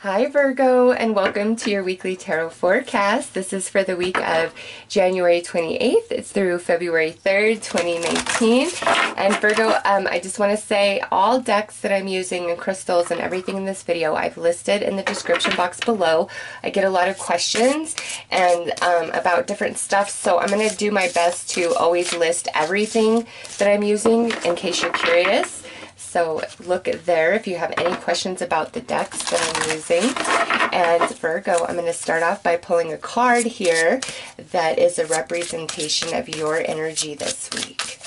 Hi Virgo, and welcome to your weekly tarot forecast. This is for the week of January 28th. It's through February 3rd, 2019. And Virgo, I just want to say all decks that I'm using and crystals and everything in this video I've listed in the description box below. I get a lot of questions and about different stuff, so I'm going to do my best to always list everything that I'm using in case you're curious. So look there if you have any questions about the decks that I'm using. And Virgo, I'm going to start off by pulling a card here that is a representation of your energy this week.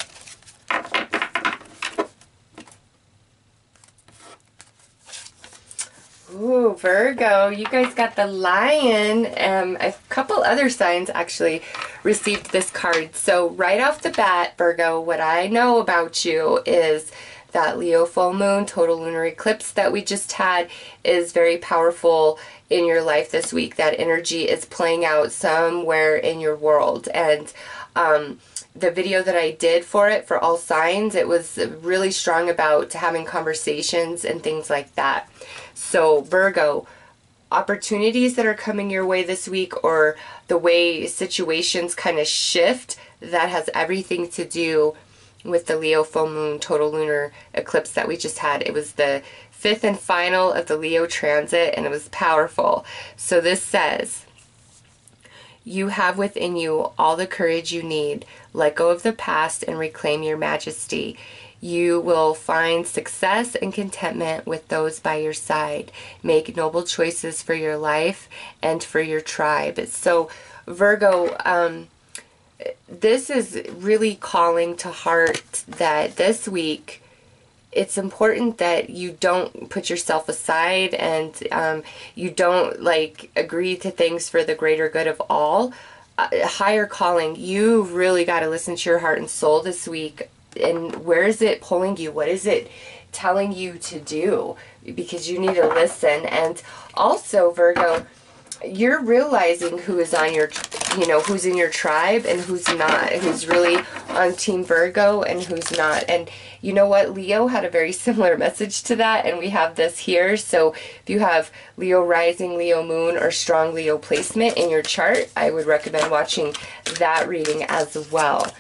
Ooh, Virgo, you guys got the Lion. A couple other signs actually received this card. So right off the bat, Virgo, what I know about you is that Leo full moon, total lunar eclipse that we just had is very powerful in your life this week. That energy is playing out somewhere in your world. And the video that I did for it, for all signs, it was really strong about having conversations and things like that. So Virgo, opportunities that are coming your way this week, or the way situations kind of shift, that has everything to do with the Leo full moon total lunar eclipse that we just had. It was the fifth and final of the Leo transit, and it was powerful. So this says, you have within you all the courage you need. Let go of the past and reclaim your majesty. You will find success and contentment with those by your side. Make noble choices for your life and for your tribe. So Virgo, this is really calling to heart that this week it's important that you don't put yourself aside and you don't agree to things for the greater good of all. Higher calling, you really got to listen to your heart and soul this week. And where is it pulling you? What is it telling you to do? Because you need to listen. And also, Virgo, you're realizing who is on your, who's in your tribe and who's not, who's really on Team Virgo and who's not. And you know what? Leo had a very similar message to that, and we have this here. So if you have Leo rising, Leo moon, or strong Leo placement in your chart, I would recommend watching that reading as well.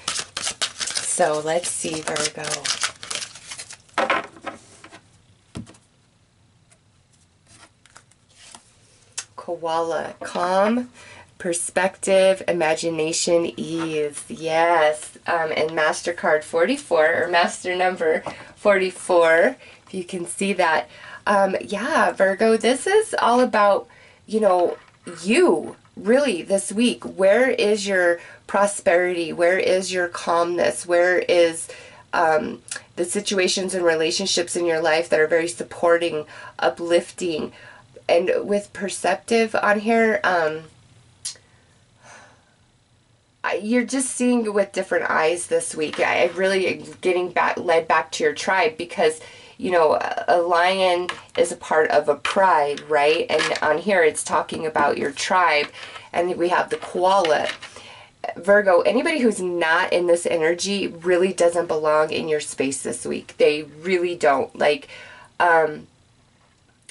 So let's see, Virgo. Koala, calm, perspective, imagination, ease. Yes. And Master Card 44, or Master Number 44, if you can see that. Yeah, Virgo, this is all about, you, really, this week. Where is your prosperity? Where is your calmness? Where is the situations and relationships in your life that are very supporting, uplifting? And with perceptive on here, you're just seeing with different eyes this week. I really am getting led back to your tribe because, a lion is a part of a pride, right? And on here it's talking about your tribe. And we have the koala. Virgo, anybody who's not in this energy really doesn't belong in your space this week. They really don't.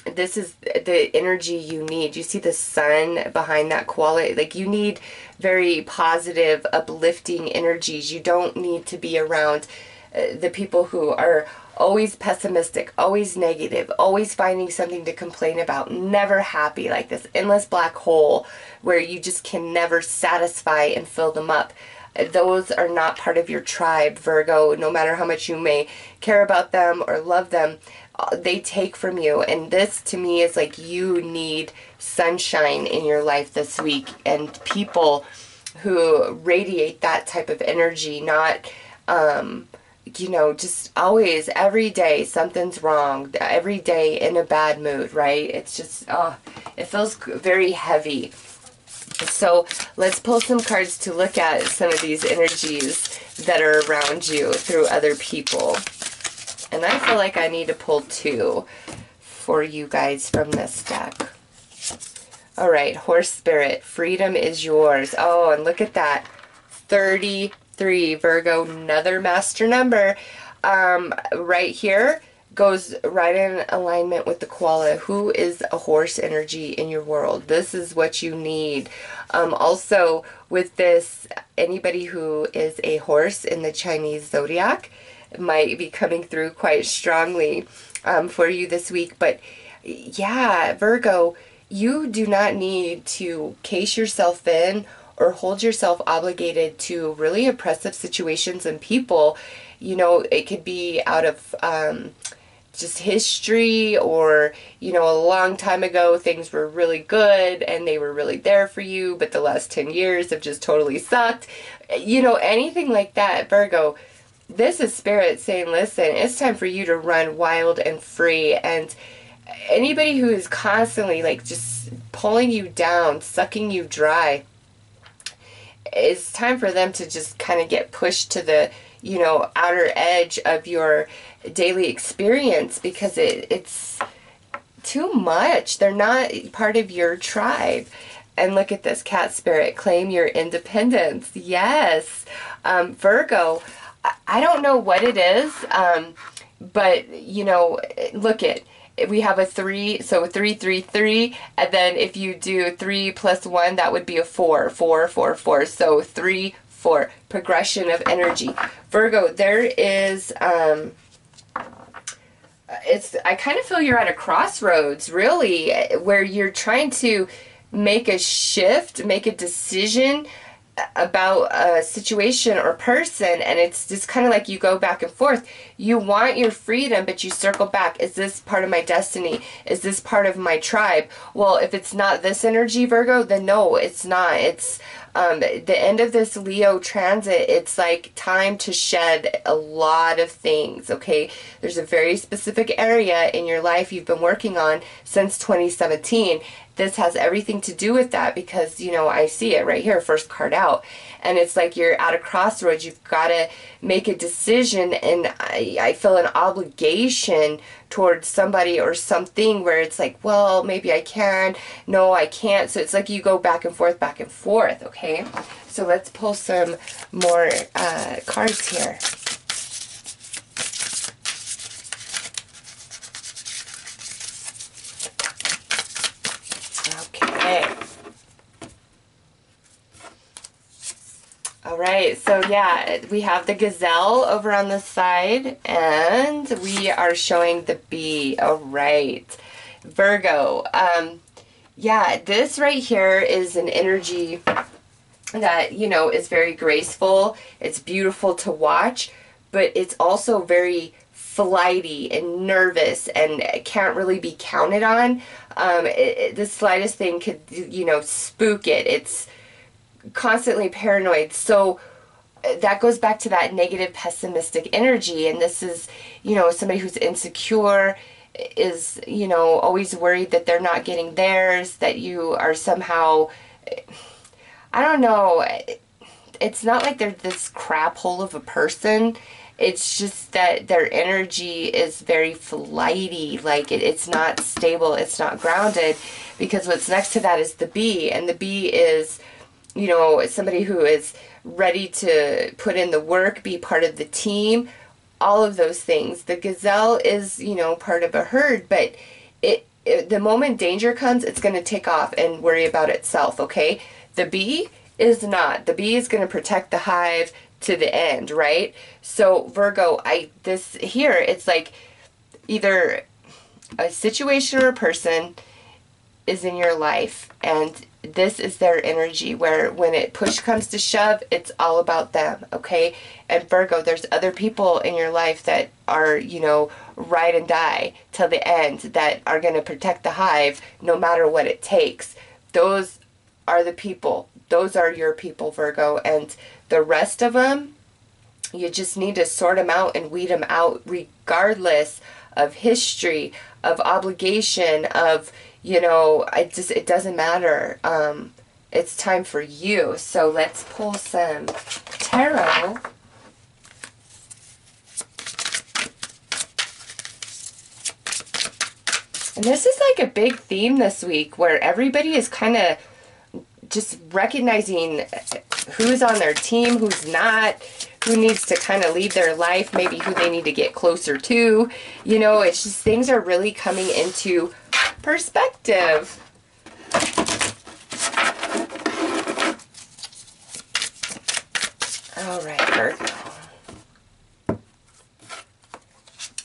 This is the energy you need. You see the sun behind that koala? You need very positive, uplifting energies. You don't need to be around the people who are always pessimistic, always negative, always finding something to complain about, never happy, like this endless black hole where you just can never satisfy and fill them up. Those are not part of your tribe, Virgo. No matter how much you may care about them or love them, they take from you. And this to me is you need sunshine in your life this week, and people who radiate that type of energy, not just always, every day something's wrong, every day in a bad mood, right? It's just it feels very heavy. So let's pull some cards to look at some of these energies that are around you through other people. And I feel like I need to pull two for you guys from this deck. All right, Horse Spirit, freedom is yours. Oh, and look at that. 33, Virgo, another master number. Right here, goes right in alignment with the koala. Who is a horse energy in your world? This is what you need. Also, with this, anybody who is a horse in the Chinese zodiac might be coming through quite strongly for you this week. But yeah, Virgo, you do not need to case yourself in or hold yourself obligated to really oppressive situations and people. You know, it could be out of just history, or, you know, a long time ago things were really good and they were really there for you, but the last 10 years have just totally sucked. You know, anything like that, Virgo. This is Spirit saying, listen, it's time for you to run wild and free. And anybody who is constantly like just pulling you down, sucking you dry, it's time for them to just kind of get pushed to the, you know, outer edge of your daily experience, because it's too much. They're not part of your tribe. And look at this, cat spirit, claim your independence. Yes. Virgo, I don't know what it is, but, you know, look at, we have a 3, so 3, 3, 3, and then if you do 3 plus 1, that would be a 4, 4, 4, 4, so 3, 4, progression of energy. Virgo, there is, I kind of feel you're at a crossroads, really, where you're trying to make a shift, make a decision about a situation or person, and it's just kind of like you go back and forth. You want your freedom, but you circle back. Is this part of my destiny? Is this part of my tribe? Well, if it's not this energy, Virgo, then no, it's not. It's the end of this Leo transit. It's like time to shed a lot of things, okay? There's a very specific area in your life you've been working on since 2017. This has everything to do with that, because, you know, I see it right here, first card out. And it's like you're at a crossroads. You've got to make a decision, and I feel an obligation towards somebody or something where it's like, well, maybe I can, no, I can't. So it's like you go back and forth, okay? So let's pull some more cards here. All right, so yeah, we have the gazelle over on the side, and we are showing the bee. All right, Virgo. Yeah, this right here is an energy that, you know, is very graceful. It's beautiful to watch, but it's also very flighty and nervous and can't really be counted on. The slightest thing could, you know, spook it. It's constantly paranoid. So that goes back to that negative, pessimistic energy. And this is, you know, somebody who's insecure, is, you know, always worried that they're not getting theirs, that you are somehow, I don't know, it's not like they're this crap hole of a person. It's just that their energy is very flighty, like it's not stable, it's not grounded, because what's next to that is the bee, and the bee is, you know, somebody who is ready to put in the work, be part of the team, all of those things. The gazelle is, you know, part of a herd, but the moment danger comes, it's going to take off and worry about itself, okay? The bee is not. The bee is going to protect the hive to the end, right? So Virgo, this here, it's like either a situation or a person is in your life, and this is their energy, where when push comes to shove, it's all about them, okay? And Virgo, there's other people in your life that are, you know, ride and die till the end, that are going to protect the hive no matter what it takes. Those are the people. Those are your people, Virgo. And the rest of them, you just need to sort them out and weed them out, regardless of history, of obligation, of, you know, it doesn't matter. It's time for you. So let's pull some tarot. And this is like a big theme this week, where everybody is kind of just recognizing who's on their team, who's not, who needs to kind of leave their life, maybe who they need to get closer to. You know, it's just things are really coming into perspective. All right, Virgo.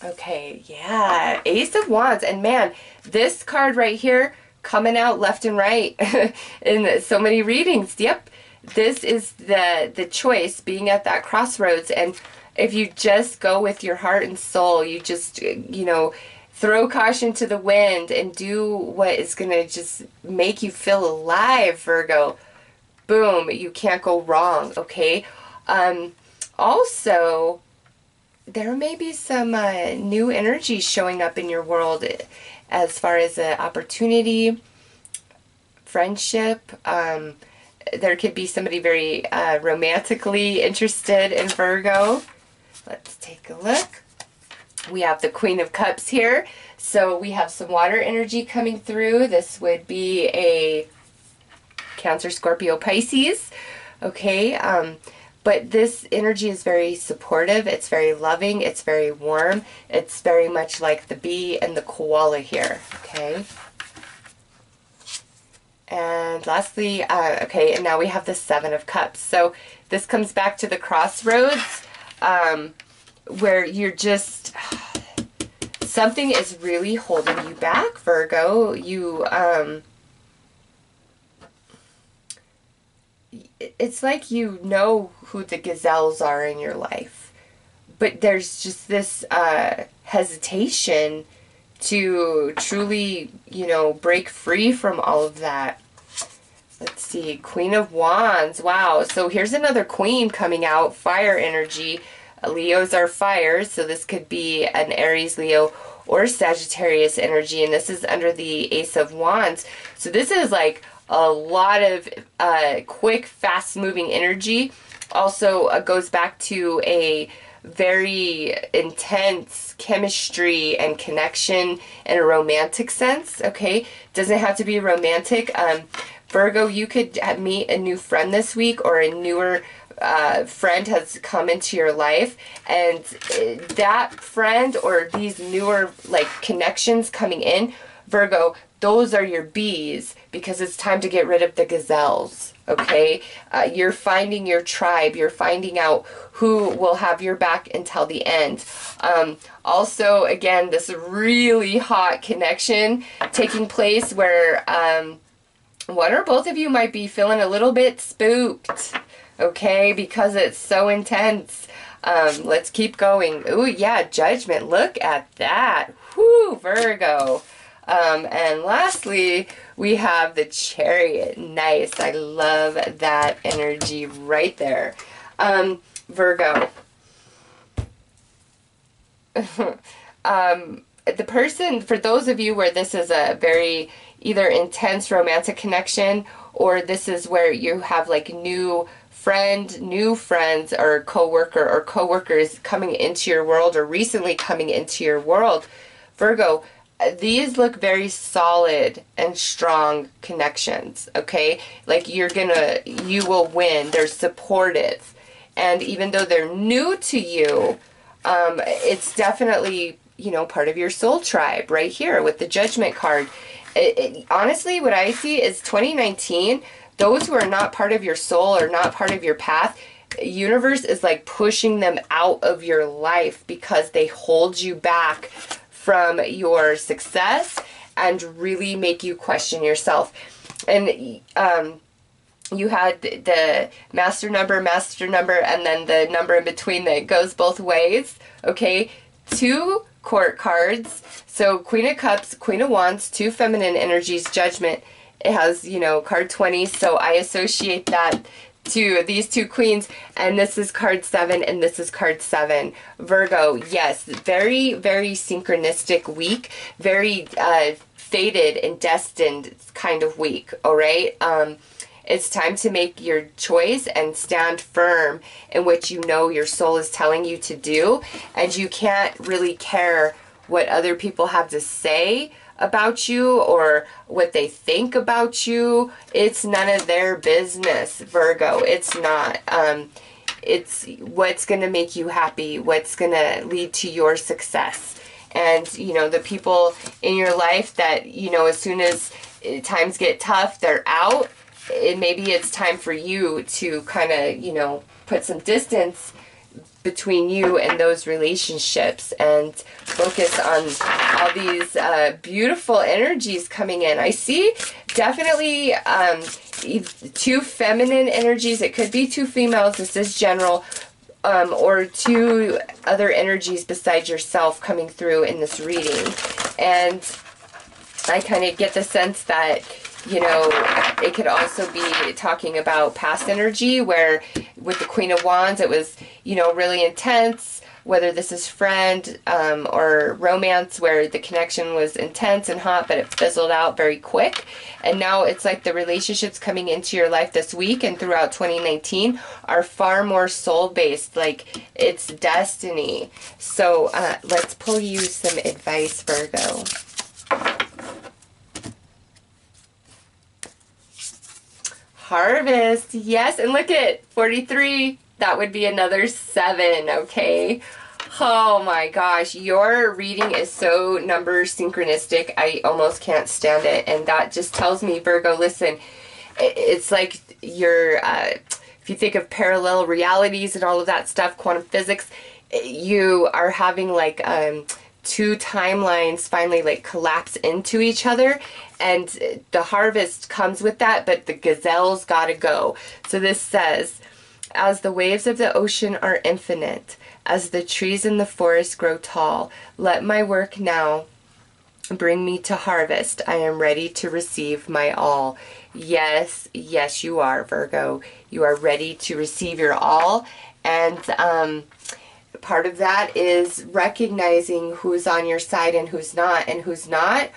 Okay, yeah, Ace of Wands. And man, this card right here coming out left and right in so many readings. Yep, this is the choice, being at that crossroads. And if you just go with your heart and soul, you just, you know, throw caution to the wind and do what is going to just make you feel alive, Virgo. Boom, you can't go wrong, okay? Also, there may be some new energy showing up in your world as far as opportunity, friendship. There could be somebody very romantically interested in Virgo. Let's take a look. We have the Queen of Cups here. So we have some water energy coming through. This would be a Cancer, Scorpio, Pisces. Okay. But this energy is very supportive. It's very loving. It's very warm. It's very much like the bee and the koala here. Okay. And lastly, okay, and now we have the Seven of Cups. So this comes back to the crossroads where you're just, something is really holding you back, Virgo. It's like you know who the gazelles are in your life, but there's just this hesitation to truly, you know, break free from all of that. Let's see, Queen of Wands. Wow, so here's another queen coming out, fire energy. Leos are fire, so this could be an Aries, Leo, or Sagittarius energy, and this is under the Ace of Wands. So this is like a lot of quick, fast-moving energy. Also goes back to a very intense chemistry and connection in a romantic sense, okay? Doesn't have to be romantic. Virgo, you could meet a new friend this week, or a newer friend has come into your life, and that friend or these newer like connections coming in, Virgo, those are your bees, because it's time to get rid of the gazelles, okay? You're finding your tribe. You're finding out who will have your back until the end. Also, again, this really hot connection taking place where one or both of you might be feeling a little bit spooked, okay? Because it's so intense. Let's keep going. Ooh, yeah, Judgment. Look at that. Whoo, Virgo. And lastly, we have the Chariot. Nice. I love that energy right there. Virgo. The person, for those of you where this is a very either intense romantic connection, or this is where you have like new friends or coworker or coworkers coming into your world, or recently coming into your world, Virgo, these look very solid and strong connections, okay? Like you will win. They're supportive. And even though they're new to you, it's definitely, you know, part of your soul tribe right here with the Judgment card. Honestly, what I see is 2019, those who are not part of your soul or not part of your path, universe is like pushing them out of your life because they hold you back from your success and really make you question yourself. And you had the master number, and then the number in between that goes both ways, okay? 2 court cards. So Queen of Cups, Queen of Wands, 2 feminine energies, Judgment. It has, you know, card 20, so I associate that to these 2 queens, and this is card 7, and this is card 7. Virgo, yes, very, very synchronistic week, very fated and destined kind of week, all right? It's time to make your choice and stand firm in what you know your soul is telling you to do, and you can't really care what other people have to say about you or what they think about you. It's none of their business, Virgo. It's not. It's what's going to make you happy, what's going to lead to your success. And, you know, the people in your life that, you know, as soon as times get tough, they're out. Maybe it's time for you to kind of, you know, put some distance between you and those relationships and focus on all these beautiful energies coming in. I see definitely two feminine energies. It could be two females. This is general. Or two other energies besides yourself coming through in this reading. And I kind of get the sense that, you know, it could also be talking about past energy, where with the Queen of Wands, it was, you know, really intense, whether this is friend or romance, where the connection was intense and hot, but it fizzled out very quick. And now it's like the relationships coming into your life this week and throughout 2019 are far more soul-based, like it's destiny. So let's pull you some advice, Virgo. Harvest, yes, and look at 43. That would be another 7, okay? Oh my gosh, your reading is so number synchronistic, I almost can't stand it. And that just tells me, Virgo, listen, it's like you're, if you think of parallel realities and all of that stuff, quantum physics, you are having like two timelines finally like collapse into each other. And the harvest comes with that, but the gazelle's gotta go. So this says, as the waves of the ocean are infinite, as the trees in the forest grow tall, let my work now bring me to harvest. I am ready to receive my all. Yes, yes, you are, Virgo. You are ready to receive your all. And part of that is recognizing who's on your side and who's not.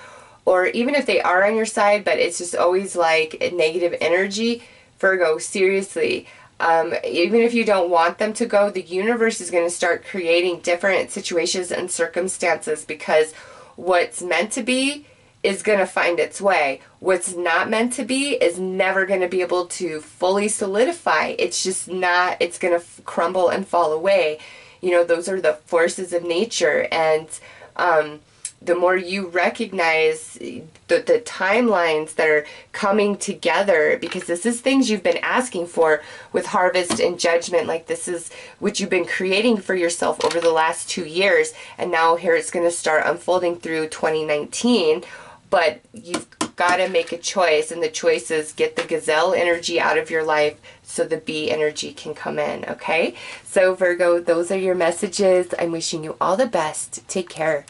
Or even if they are on your side, but it's just always like a negative energy. Virgo, seriously. Even if you don't want them to go, the universe is going to start creating different situations and circumstances, because what's meant to be is going to find its way. What's not meant to be is never going to be able to fully solidify. It's just not, it's going to crumble and fall away. You know, those are the forces of nature. And the more you recognize the timelines that are coming together, because this is things you've been asking for with harvest and judgment, like this is what you've been creating for yourself over the last 2 years, and now here it's going to start unfolding through 2019. But you've got to make a choice, and the choice is get the gazelle energy out of your life so the bee energy can come in, okay? So Virgo, those are your messages. I'm wishing you all the best. Take care.